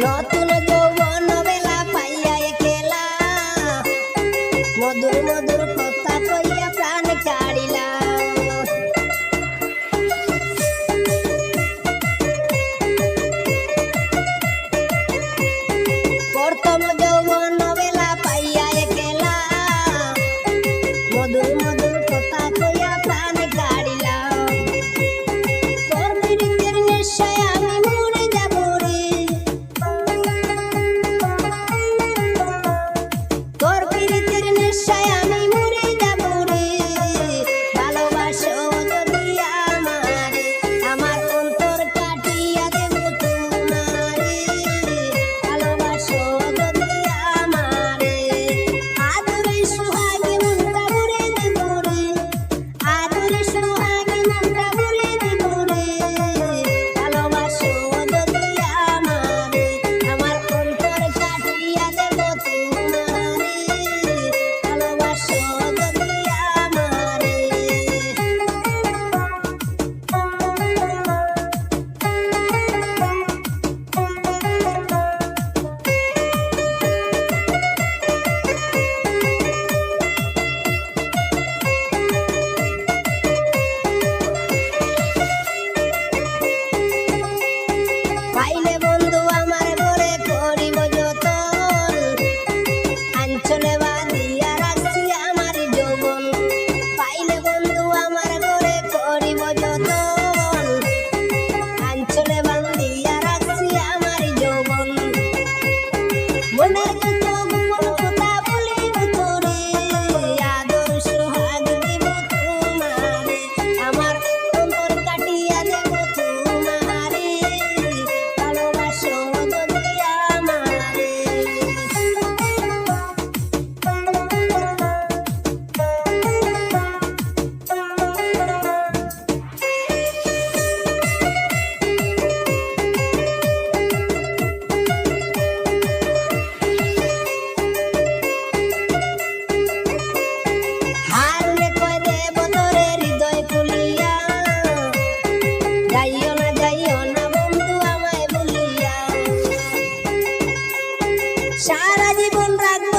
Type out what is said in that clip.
নতুন যৌবন বেলা পাইয়া একেলা মধুর মধুর কথা কইয়া প্রাণ কাড়িলা প্রথম যৌবন বেলা পাইয়া একেলা মধুর মধুর কথা কইয়া প্রাণ কাড়িলা তোর বিরুদ্ধের নেশায় আমি মরে যাব রে তোর বিরুদ্ধের নেশায় আমি মরে যাব রে ভালোবাসো যদি আমারে আমার অন্তর কাটিয়া দেব তোমারে ভালোবাসো যদি আমারে আদরে সোহাগে মনটা ভরে দেব রে আদরে সোহাগে মনটা ভরে দেব রে ভালোবাসো যদি আমারে আমার অন্তর কাটিয়া দেব তোমারে ভালোবাসো যদি আমারে পাইলে বন্ধু আমার ঘরে করিব যতন আঞ্চলে বাঁধিয়া রাখছি আমার যৌবন পাইলে বন্ধু আমার ঘরে করিব যতন আঞ্চলে বাঁধিয়া রাখছি আমার যৌবন মনের যত গোপন কথা বলিব তোরে আদর সোহাগ দিব তোমারে আমার অন্তর কাটিয়া দেব তোমারে ভালোবাসো যদি আমারে হারলে কই দেব তোরে হৃদয় খুলিয়া যাইও না বন্ধু আমায় ভুলিয়া সারা জীবন রাখবো